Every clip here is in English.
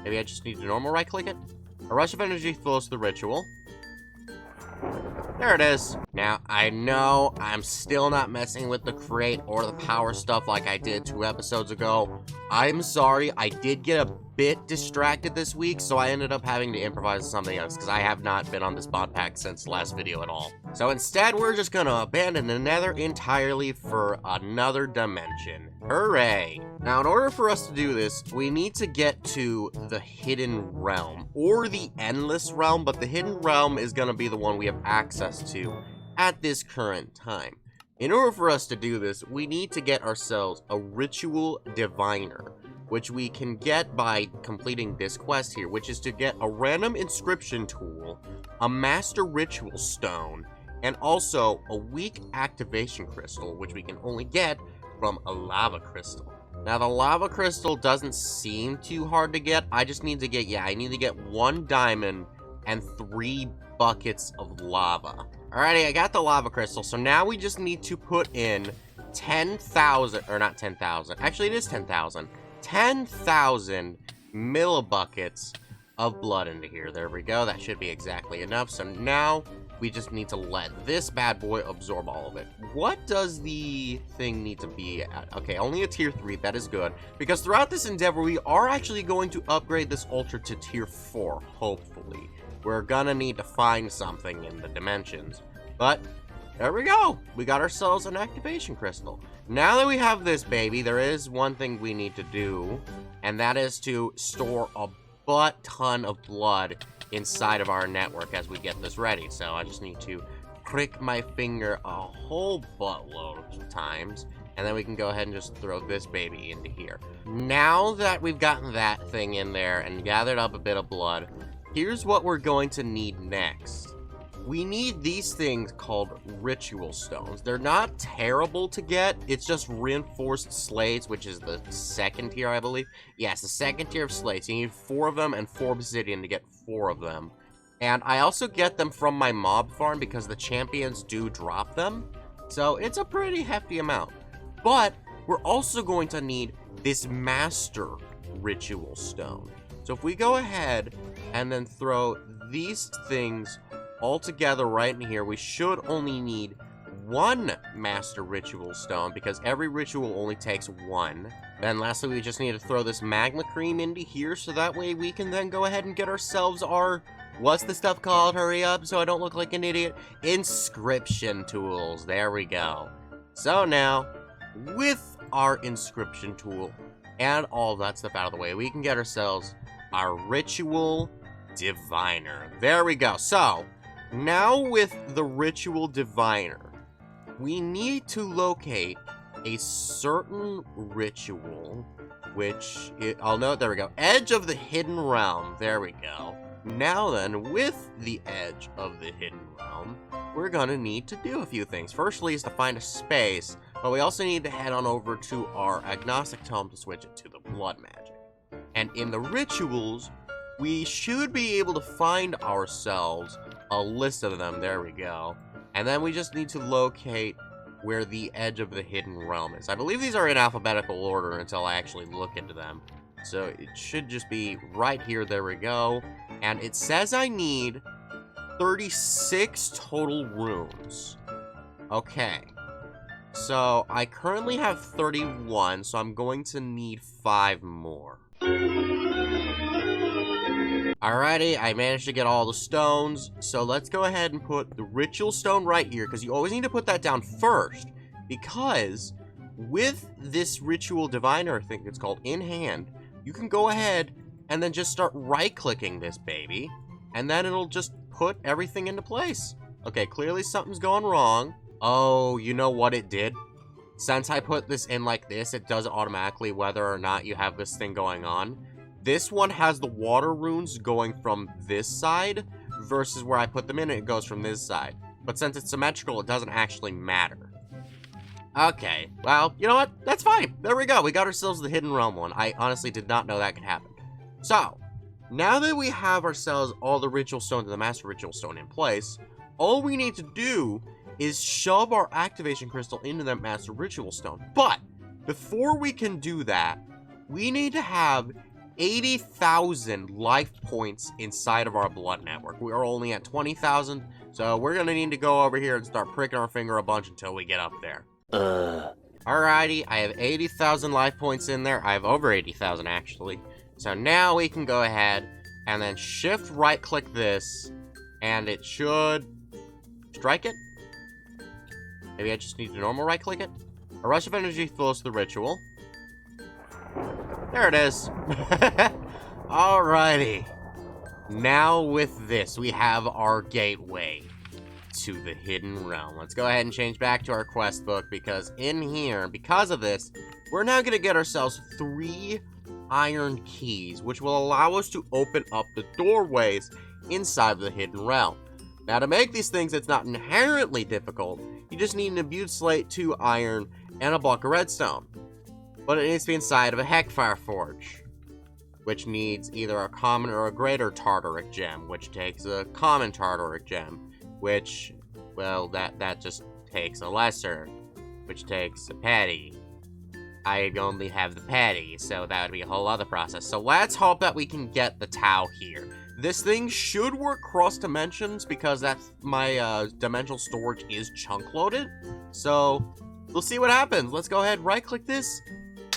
Maybe I just need to normal right-click it? A rush of energy flows to the ritual. There it is. Now, I know I'm still not messing with the create or the power stuff like I did 2 episodes ago. I'm sorry, I did get a bit distracted this week, so I ended up having to improvise something else, because I have not been on this mod pack since the last video at all. So instead, we're just gonna abandon the nether entirely for another dimension. Hooray! Now, in order for us to do this, we need to get to the hidden realm, or the endless realm, but the hidden realm is gonna be the one we have access to at this current time. In order for us to do this, we need to get ourselves a ritual diviner, which we can get by completing this quest here, which is to get a random inscription tool, a master ritual stone, and also a weak activation crystal, which we can only get from a lava crystal. Now, the lava crystal doesn't seem too hard to get. I just need to get, I need to get 1 diamond and 3 buckets of lava. Alrighty, I got the lava crystal, so now we just need to put in 10,000, or not 10,000, actually it is 10,000. 10,000 millibuckets of blood into here. There we go. That should be exactly enough. So now we just need to let this bad boy absorb all of it. What does the thing need to be at? Okay, only a tier 3. That is good. Because throughout this endeavor, we are actually going to upgrade this ultra to tier 4, hopefully. We're gonna need to find something in the dimensions. But there we go. We got ourselves an activation crystal. Now that we have this baby, there is one thing we need to do, and that is to store a butt ton of blood inside of our network as we get this ready. So I just need to prick my finger a whole buttload of times, and then we can go ahead and just throw this baby into here. Now that we've gotten that thing in there and gathered up a bit of blood, here's what we're going to need next. We need these things called ritual stones. They're not terrible to get. It's just reinforced slates, which is the 2nd tier, I believe. Yes, the 2nd tier of slates. You need 4 of them and 4 obsidian to get 4 of them. And I also get them from my mob farm because the champions do drop them. So it's a pretty hefty amount. But we're also going to need this master ritual stone. So if we go ahead and then throw these things all together right in here, we should only need 1 master ritual stone because every ritual only takes 1. Then lastly, we just need to throw this magma cream into here so that way we can then go ahead and get ourselves our, what's the stuff called? Hurry up so I don't look like an idiot. Inscription tools. There we go. So now, with our inscription tool and all that stuff out of the way, we can get ourselves our ritual diviner. There we go. So now with the ritual diviner, we need to locate a certain ritual, which, I'll note, there we go. Edge of the hidden realm. There we go. Now then, with the edge of the hidden realm, we're gonna need to do a few things. Firstly is to find a space, but we also need to head on over to our agnostic tome to switch it to the blood magic. And in the rituals, we should be able to find ourselves a list of them. There we go. And then we just need to locate where the edge of the hidden realm is. I believe these are in alphabetical order until I actually look into them. So it should just be right here. There we go. And it says I need 36 total runes. Okay. So I currently have 31, so I'm going to need 5 more. Alrighty, I managed to get all the stones, so let's go ahead and put the ritual stone right here, because you always need to put that down first, because with this ritual diviner, I think it's called, in hand, you can go ahead and then just start right-clicking this baby, and then it'll just put everything into place. Okay, clearly something's going wrong. Oh, you know what it did? Since I put this in like this, it does it automatically whether or not you have this thing going on. This one has the water runes going from this side versus where I put them in, it goes from this side. But since it's symmetrical, it doesn't actually matter. Okay, well, you know what? That's fine. There we go. We got ourselves the hidden realm one. I honestly did not know that could happen. So, now that we have ourselves all the ritual stones and the master ritual stone in place, all we need to do is shove our activation crystal into that master ritual stone. But before we can do that, we need to have 80,000 life points inside of our blood network. We are only at 20,000, so we're gonna need to go over here and start pricking our finger a bunch until we get up there. Alrighty, I have 80,000 life points in there. I have over 80,000 actually. So now we can go ahead and then shift right click this, and it should strike it. Maybe I just need to normal right click it. A rush of energy flows to the ritual. There it is. Alrighty. Now with this, we have our gateway to the hidden realm. Let's go ahead and change back to our quest book, because in here, because of this, we're now going to get ourselves 3 iron keys, which will allow us to open up the doorways inside of the hidden realm. Now, to make these things, it's not inherently difficult. You just need an imbued slate, 2 iron, and a block of redstone. But it needs to be inside of a Heckfire Forge, which needs either a common or a greater Tartaric gem, which takes a common Tartaric gem, which, well, that just takes a lesser, which takes a patty. I only have the patty, so that would be a whole other process. So let's hope that we can get the Tau here. This thing should work cross dimensions, because that's my dimensional storage is chunk loaded. So we'll see what happens. Let's go ahead, right click this,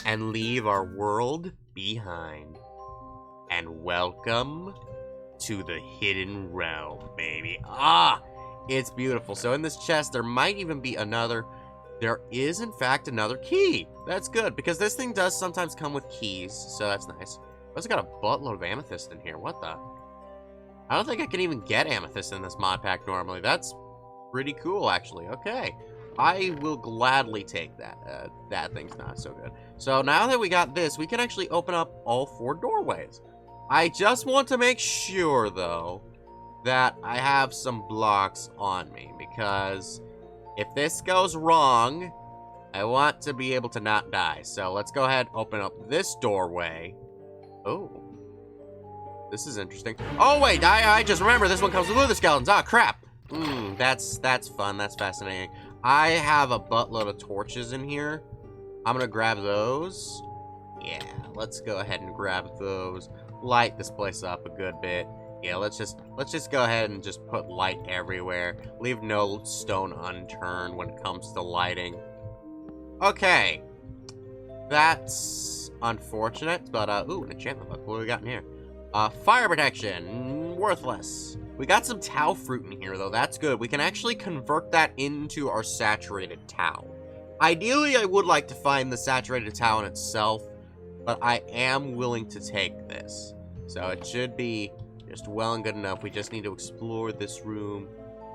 and leave our world behind. And welcome to the hidden realm, baby. Ah, it's beautiful. So in this chest, there might even be another. There is, in fact, another key. That's good, because this thing does sometimes come with keys, so that's nice. I also got a buttload of amethyst in here. What the? I don't think I can even get amethyst in this mod pack normally. That's pretty cool, actually. Okay. I will gladly take that. That thing's not so good. So now that we got this, we can actually open up all 4 doorways. I just want to make sure, though, that I have some blocks on me, because if this goes wrong, I want to be able to not die. So let's go ahead and open up this doorway. Oh. This is interesting. Oh, wait, I just remember this one comes with wither skeletons. Ah, crap. That's fun. That's fascinating. I have a buttload of torches in here. I'm gonna grab those. Yeah, let's go ahead and grab those. Light this place up a good bit. Yeah, let's just go ahead and just put light everywhere. Leave no stone unturned when it comes to lighting. Okay. That's unfortunate, but ooh, an enchantment book. What do we got in here? Fire protection, worthless. We got some Tau fruit in here, though. That's good. We can actually convert that into our saturated Tau. Ideally, I would like to find the saturated Tau in itself, but I am willing to take this. So it should be just well and good enough. We just need to explore this room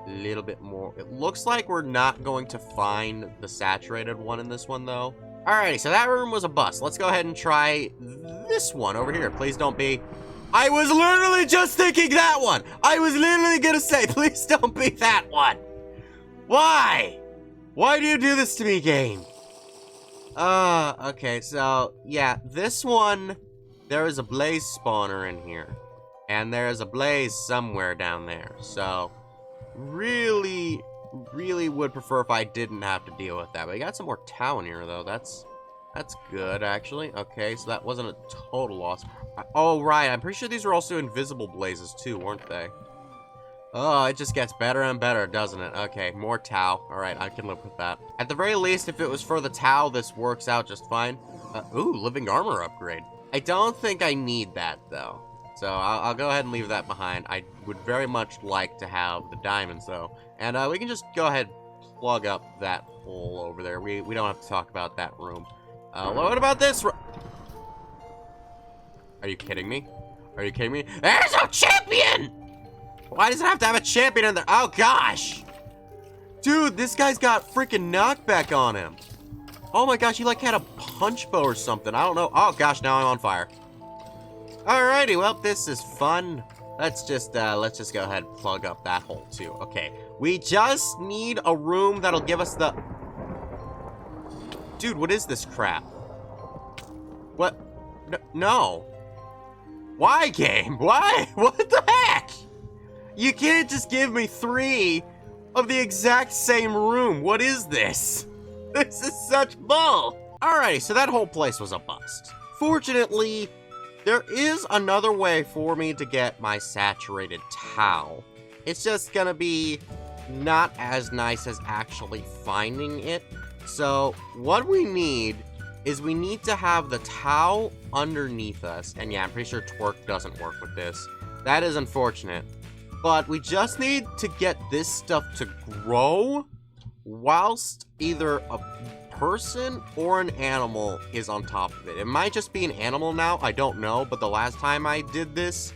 a little bit more. It looks like we're not going to find the saturated one in this one, though. Alrighty, so that room was a bust. Let's go ahead and try this one over here. Please don't be... I was literally just thinking that one. I was literally gonna say, please don't be that one. Why? Why do you do this to me, game? Okay, so, yeah, this one, there is a blaze spawner in here. And there is a blaze somewhere down there. So, really would prefer if I didn't have to deal with that. But we got some more Tau in here, though. That's good, actually. Okay, so that wasn't a total loss. Oh, right. I'm pretty sure these were also invisible blazes, too, weren't they? Oh, it just gets better and better, doesn't it? Okay, more Tau. All right, I can live with that. At the very least, if it was for the Tau, this works out just fine. Ooh, living armor upgrade. I don't think I need that, though. So I'll go ahead and leave that behind. I would very much like to have the diamonds, though. And we can just go ahead and plug up that hole over there. We don't have to talk about that room. What about this room? Are you kidding me? Are you kidding me? There's a champion! Why does it have to have a champion in there? Oh, gosh! Dude, this guy's got freaking knockback on him. Oh my gosh, he like had a punch bow or something. I don't know. Oh gosh, now I'm on fire. Alrighty, well, this is fun. Let's just go ahead and plug up that hole too. Okay, we just need a room that'll give us the... Dude, what is this crap? What? No. Why, game? Why? What the heck? You can't just give me 3 of the exact same room. What is this? This is such bull. Alrighty, so that whole place was a bust. Fortunately, there is another way for me to get my saturated towel. It's just gonna be not as nice as actually finding it. So what we need is we need to have the towel underneath us. And yeah, I'm pretty sure twerk doesn't work with this. That is unfortunate. But we just need to get this stuff to grow whilst either a person or an animal is on top of it. It might just be an animal now, I don't know, but the last time I did this,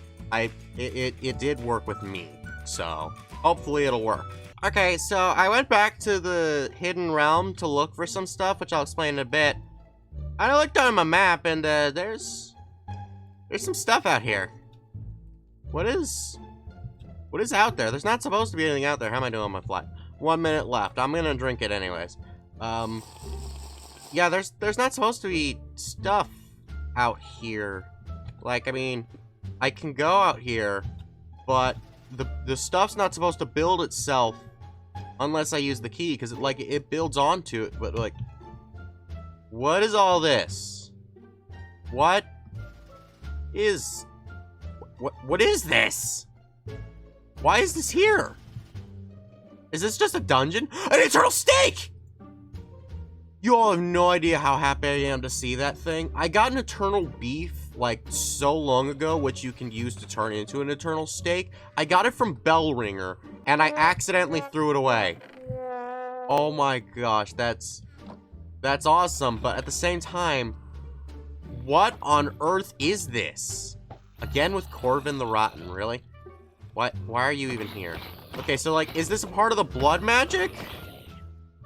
it did work with me. So hopefully it'll work. Okay, so I went back to the hidden realm to look for some stuff, which I'll explain in a bit. I looked on my map and there's some stuff out here. What is out there? There's not supposed to be anything out there. How am I doing on my fly? 1 minute left. I'm gonna drink it anyways. Yeah, there's not supposed to be stuff out here. Like, I mean, I can go out here, but the stuff's not supposed to build itself unless I use the key, because it builds onto it, but like, what is all this? What is this? Why is this here? Is this just a dungeon? An eternal steak! You all have no idea how happy I am to see that thing. I got an eternal beef like so long ago, which you can use to turn into an eternal steak. I got it from Bellringer, and I accidentally threw it away. Oh my gosh, that's awesome, but at the same time, what on earth is this? Again with Corvin the Rotten, really? What? Why are you even here? Okay, so like, is this a part of the blood magic?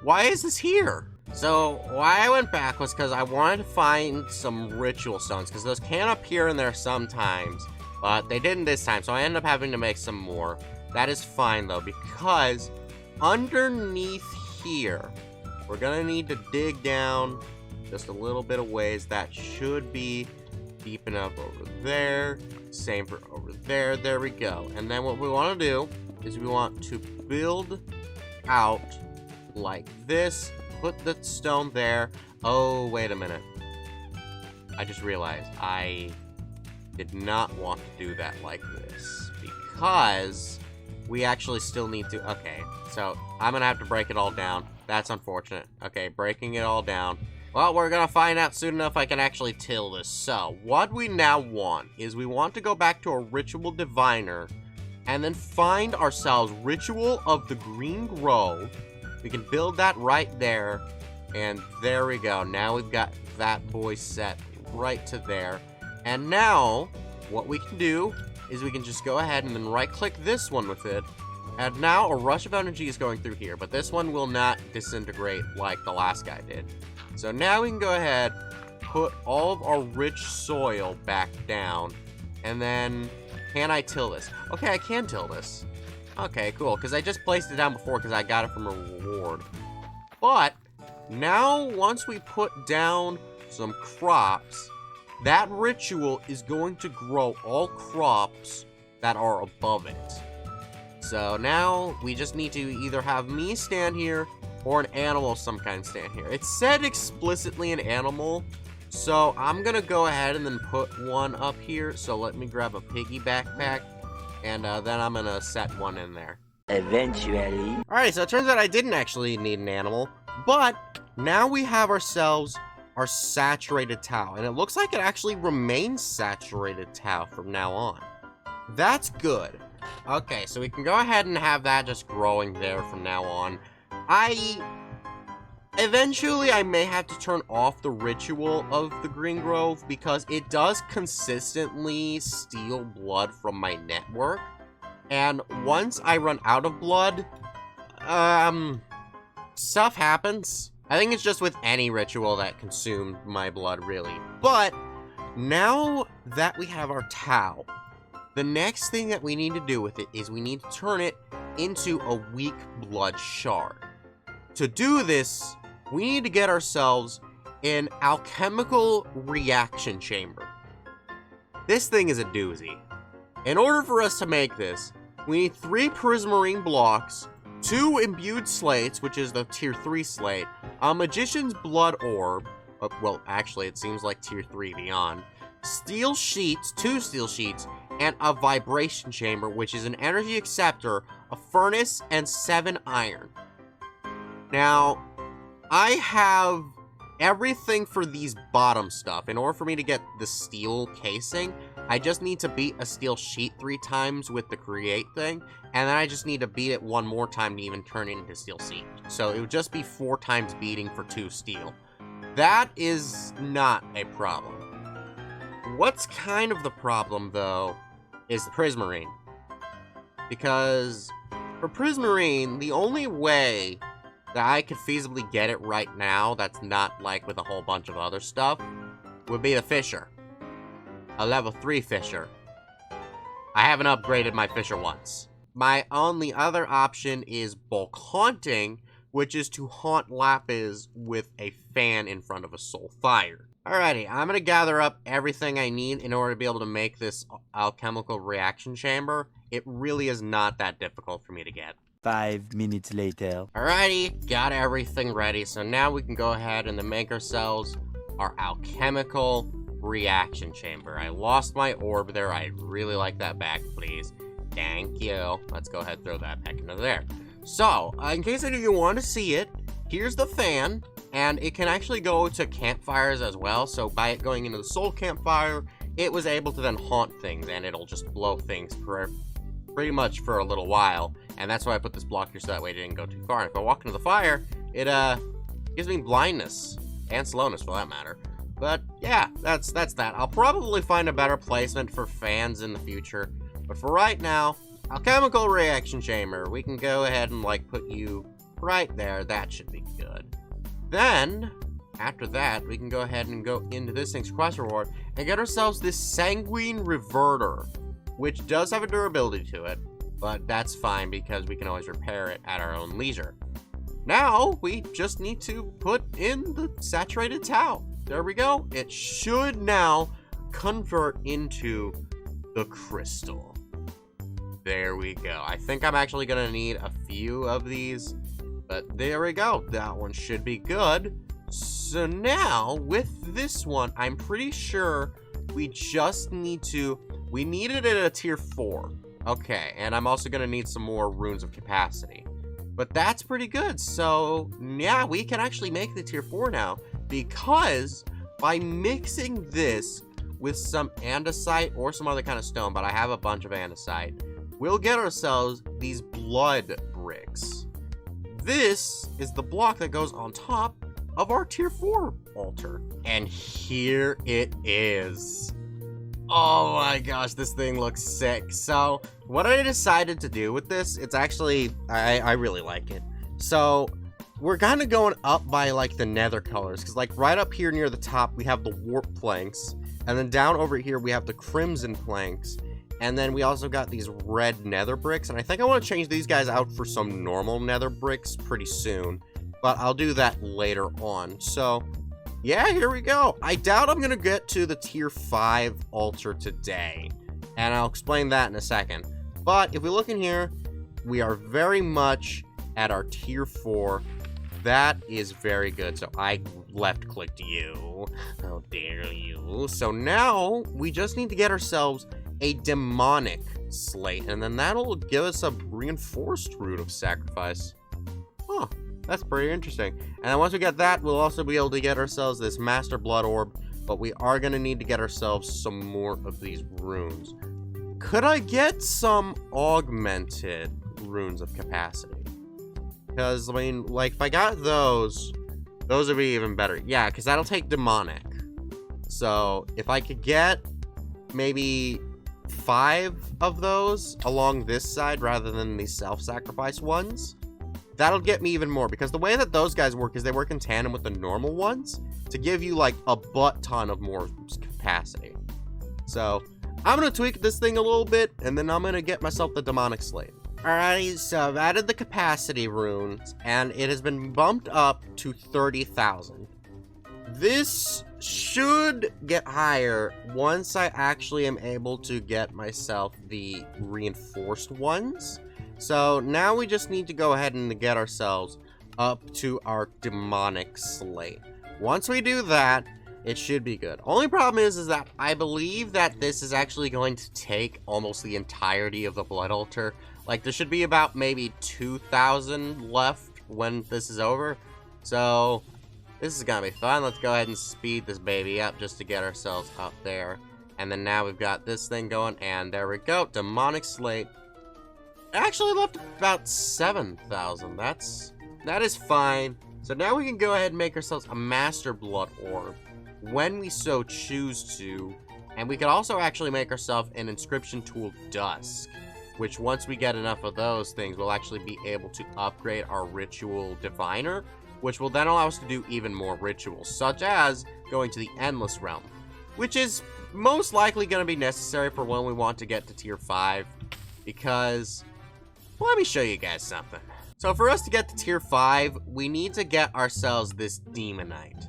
Why is this here? So, why I went back was because I wanted to find some ritual stones, because those can appear in there sometimes, but they didn't this time, so I ended up having to make some more. That is fine, though, because underneath here, we're gonna need to dig down just a little bit of ways. That should be deep enough over there. Same for over there. There we go. And then what we want to do is we want to build out like this. Put the stone there. Oh, wait a minute. I just realized I did not want to do that like this, because we actually still need to... Okay, so I'm going to have to break it all down. That's unfortunate. Okay, breaking it all down. Well, we're going to find out soon enough I can actually till this. So, what we now want is we want to go back to a Ritual Diviner and then find ourselves Ritual of the Green Grove. We can build that right there, and there we go. Now we've got that boy set right to there. And now, what we can do is we can just go ahead and then right-click this one with it. And now a rush of energy is going through here, but this one will not disintegrate like the last guy did. So now we can go ahead, put all of our rich soil back down, and then, can I till this? Okay, I can till this. Okay, cool, because I just placed it down before because I got it from a reward. But, now once we put down some crops, that ritual is going to grow all crops that are above it. So now, we just need to either have me stand here, or an animal of some kind stand here. It said explicitly an animal, so I'm gonna go ahead and then put one up here. So let me grab a piggy backpack, and then I'm gonna set one in there. Eventually. Alright, so it turns out I didn't actually need an animal, but now we have ourselves our saturated towel, and it looks like it actually remains saturated towel from now on. That's good. Okay, so we can go ahead and have that just growing there from now on. Eventually, I may have to turn off the Ritual of the Green Grove because it does consistently steal blood from my network. And once I run out of blood, stuff happens. I think it's just with any ritual that consumed my blood, really. But now that we have our towel, the next thing that we need to do with it is we need to turn it into a weak blood shard. To do this, we need to get ourselves an alchemical reaction chamber. This thing is a doozy. In order for us to make this, we need 3 prismarine blocks, 2 imbued slates, which is the tier 3 slate, a magician's blood orb, well, actually, it seems like tier 3 beyond, steel sheets, 2 steel sheets, and a vibration chamber, which is an energy acceptor, a furnace, and 7 iron. Now, I have everything for these bottom stuff. In order for me to get the steel casing, I just need to beat a steel sheet 3 times with the create thing, and then I just need to beat it 1 more time to even turn it into steel sheet. So it would just be 4 times beating for 2 steel. That is not a problem. What's kind of the problem, though, is the prismarine. Because for prismarine, the only way that I could feasibly get it right now that's not like with a whole bunch of other stuff would be the fisher. A level 3 fisher. I haven't upgraded my fisher once. My only other option is bulk haunting, which is to haunt lapis with a fan in front of a soul fire. Alrighty, I'm gonna gather up everything I need in order to be able to make this alchemical reaction chamber. It really is not that difficult for me to get. 5 minutes later. Alrighty, got everything ready, so now we can go ahead and make ourselves our alchemical reaction chamber. I lost my orb there. I'd really like that back, please. Thank you. Let's go ahead and throw that back into there. So, in case any of you want to see it, here's the fan, and it can actually go to campfires as well. So by it going into the soul campfire, it was able to then haunt things, and it'll just blow things pretty much for a little while. And that's why I put this block here, so that way it didn't go too far. And if I walk into the fire, it gives me blindness and slowness for that matter. But yeah, that's that. I'll probably find a better placement for fans in the future. But for right now, alchemical reaction chamber. We can go ahead and like put you right there. That should be good. Then, after that, we can go ahead and go into this thing's quest reward and get ourselves this sanguine reverter, which does have a durability to it, but that's fine because we can always repair it at our own leisure. Now, we just need to put in the saturated tau. There we go. It should now convert into the crystal. There we go. I think I'm actually going to need a few of these, but there we go. That one should be good. So now, with this one, I'm pretty sure we just need to... We needed it at a tier 4. Okay, and I'm also going to need some more runes of capacity. But that's pretty good. So, yeah, we can actually make the tier 4 now. Because by mixing this with some andesite or some other kind of stone, but I have a bunch of andesite, we'll get ourselves these blood bricks. This is the block that goes on top of our tier 4 altar. And here it is. Oh my gosh, this thing looks sick. So, what I decided to do with this, it's actually, I really like it. So, we're kind of going up by like the nether colors, because like right up here near the top, we have the warp planks. And then down over here, we have the crimson planks. And then we also got these red nether bricks. And I think I want to change these guys out for some normal nether bricks pretty soon. But I'll do that later on. So, yeah, here we go. I doubt I'm going to get to the tier 5 altar today. And I'll explain that in a second. But if we look in here, we are very much at our tier 4. That is very good. So I left-clicked you. How dare you. So now we just need to get ourselves a demonic slate. And then that'll give us a reinforced root of sacrifice. Huh. That's pretty interesting. And then once we get that, we'll also be able to get ourselves this Master Blood Orb. But we are going to need to get ourselves some more of these runes. Could I get some augmented runes of capacity? Because, I mean, like, if I got those would be even better. Yeah, because that'll take demonic. So, if I could get maybe 5 of those along this side rather than these self-sacrifice ones, that'll get me even more, because the way that those guys work is they work in tandem with the normal ones to give you like a butt ton of more capacity. So I'm going to tweak this thing a little bit, and then I'm going to get myself the demonic slate. Alrighty, so I've added the capacity runes, and it has been bumped up to 30,000. This should get higher once I actually am able to get myself the reinforced ones. So now we just need to go ahead and get ourselves up to our demonic slate. Once we do that, It should be good. Only problem is that I believe that this is actually going to take almost the entirety of the blood altar. Like, there should be about maybe 2,000 left when this is over. So, this is gonna be fun. Let's go ahead and speed this baby up just to get ourselves up there. And then now we've got this thing going, and there we go. Demonic Slate. Actually left about 7,000. That is fine. So now we can go ahead and make ourselves a Master Blood Orb when we so choose to. And we could also actually make ourselves an Inscription Tool Dusk, which once we get enough of those things, we'll actually be able to upgrade our Ritual Diviner, which will then allow us to do even more rituals, such as going to the Endless Realm, which is most likely going to be necessary for when we want to get to tier 5, because, well, let me show you guys something. So for us to get to tier 5, we need to get ourselves this Demonite.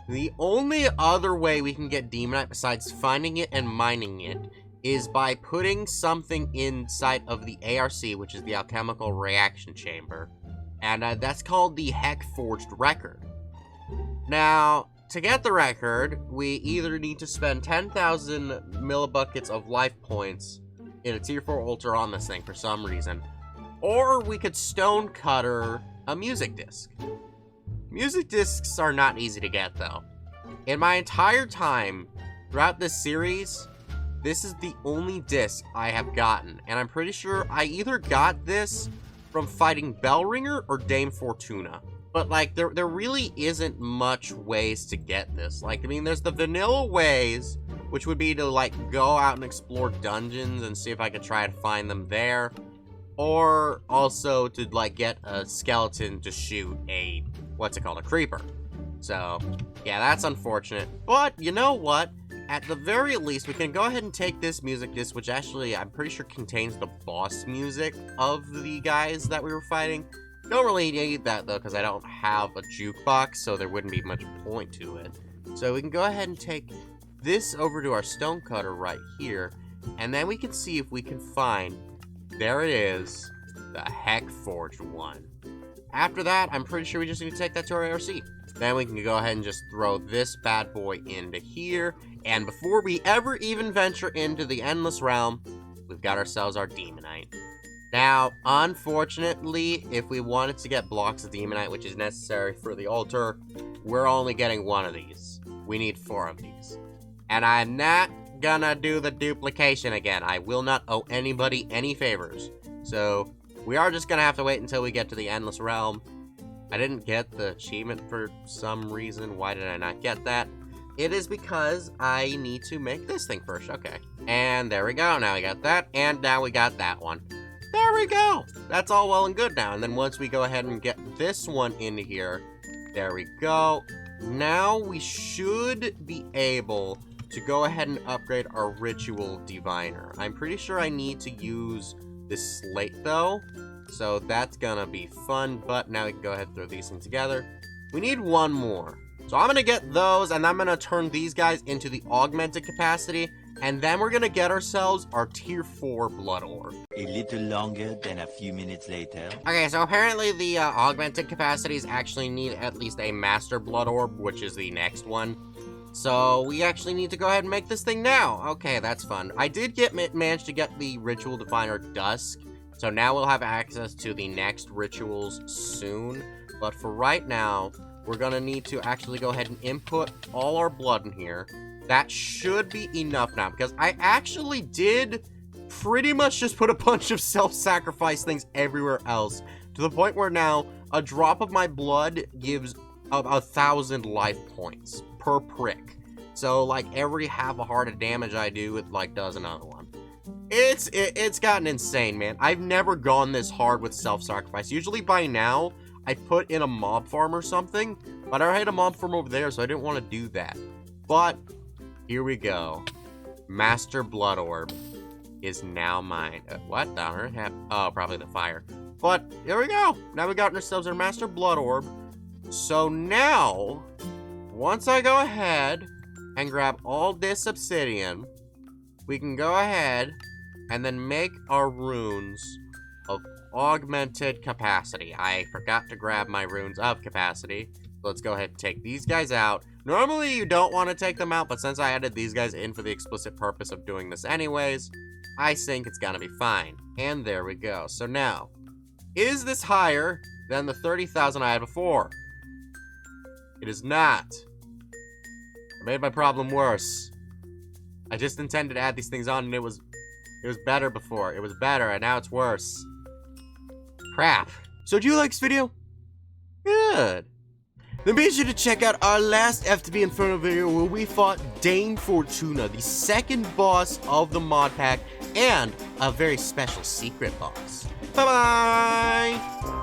The only other way we can get Demonite besides finding it and mining it is by putting something inside of the ARC, which is the Alchemical Reaction Chamber. And that's called the Heck Forged Record. Now, to get the record, we either need to spend 10,000 millibuckets of life points in a tier 4 altar on this thing for some reason, or we could stone cutter a music disc. Music discs are not easy to get, though. In my entire time throughout this series, this is the only disc I have gotten, and I'm pretty sure I either got this from fighting Bellringer or Dame Fortuna. But, like, there really isn't much ways to get this. Like, I mean, there's the vanilla ways, which would be to, like, go out and explore dungeons and see if I could try to find them there. Or also to, like, get a skeleton to shoot a, a creeper. So, yeah, that's unfortunate. But, you know what? At the very least, we can go ahead and take this music disc, which actually, I'm pretty sure contains the boss music of the guys that we were fighting. Don't really need that, though, because I don't have a jukebox, so there wouldn't be much point to it. So we can go ahead and take this over to our stone cutter right here, and then we can see if we can find, there it is, the Heck Forged one. After that, I'm pretty sure we just need to take that to our ARC. Then we can go ahead and just throw this bad boy into here. And before we ever even venture into the Endless Realm, we've got ourselves our Demonite. Now, unfortunately, if we wanted to get blocks of Demonite, which is necessary for the altar, we're only getting one of these. We need 4 of these. And I'm not gonna do the duplication again. I will not owe anybody any favors. So, we are just gonna have to wait until we get to the Endless Realm. I didn't get the achievement for some reason. Why did I not get that? It is because I need to make this thing first. Okay. And there we go. Now we got that. And now we got that one. There we go. That's all well and good now. And then once we go ahead and get this one into here, there we go. Now we should be able to go ahead and upgrade our Ritual Diviner. I'm pretty sure I need to use this slate though. So that's gonna be fun, but now we can go ahead and throw these things together. We need one more. So I'm gonna get those, and I'm gonna turn these guys into the augmented capacity, and then we're gonna get ourselves our tier 4 blood orb. A little longer than a few minutes later. Okay, so apparently the augmented capacities actually need at least a master blood orb, which is the next one. So we actually need to go ahead and make this thing now. Okay, that's fun. I did manage to get the Ritual Diviner Dusk, so now we'll have access to the next rituals soon. But for right now, we're gonna need to actually go ahead and input all our blood in here. That should be enough now, because I actually did pretty much just put a bunch of self-sacrifice things everywhere else, to the point where now a drop of my blood gives 1,000 life points per prick. So, like, every half a heart of damage I do, it, like, does another one. It's gotten insane, man. I've never gone this hard with self-sacrifice. Usually by now, I put in a mob farm or something, but I had a mob farm over there, so I didn't want to do that. But, here we go. Master Blood Orb is now mine. What the earth? Oh, probably the fire. But, here we go. Now we got ourselves our Master Blood Orb. So now, once I go ahead and grab all this obsidian, we can go ahead and then make our runes of augmented capacity. I forgot to grab my runes of capacity. Let's go ahead and take these guys out. Normally, you don't want to take them out, but since I added these guys in for the explicit purpose of doing this anyways, I think it's gonna be fine. And there we go. So now, is this higher than the 30,000 I had before? It is not. I made my problem worse. I just intended to add these things on and it was better before. It was better and now it's worse. Crap. So do you like this video? Good. Then be sure to check out our last FTB Inferno video where we fought Dane Fortuna, the second boss of the mod pack, and a very special secret boss. Bye-bye!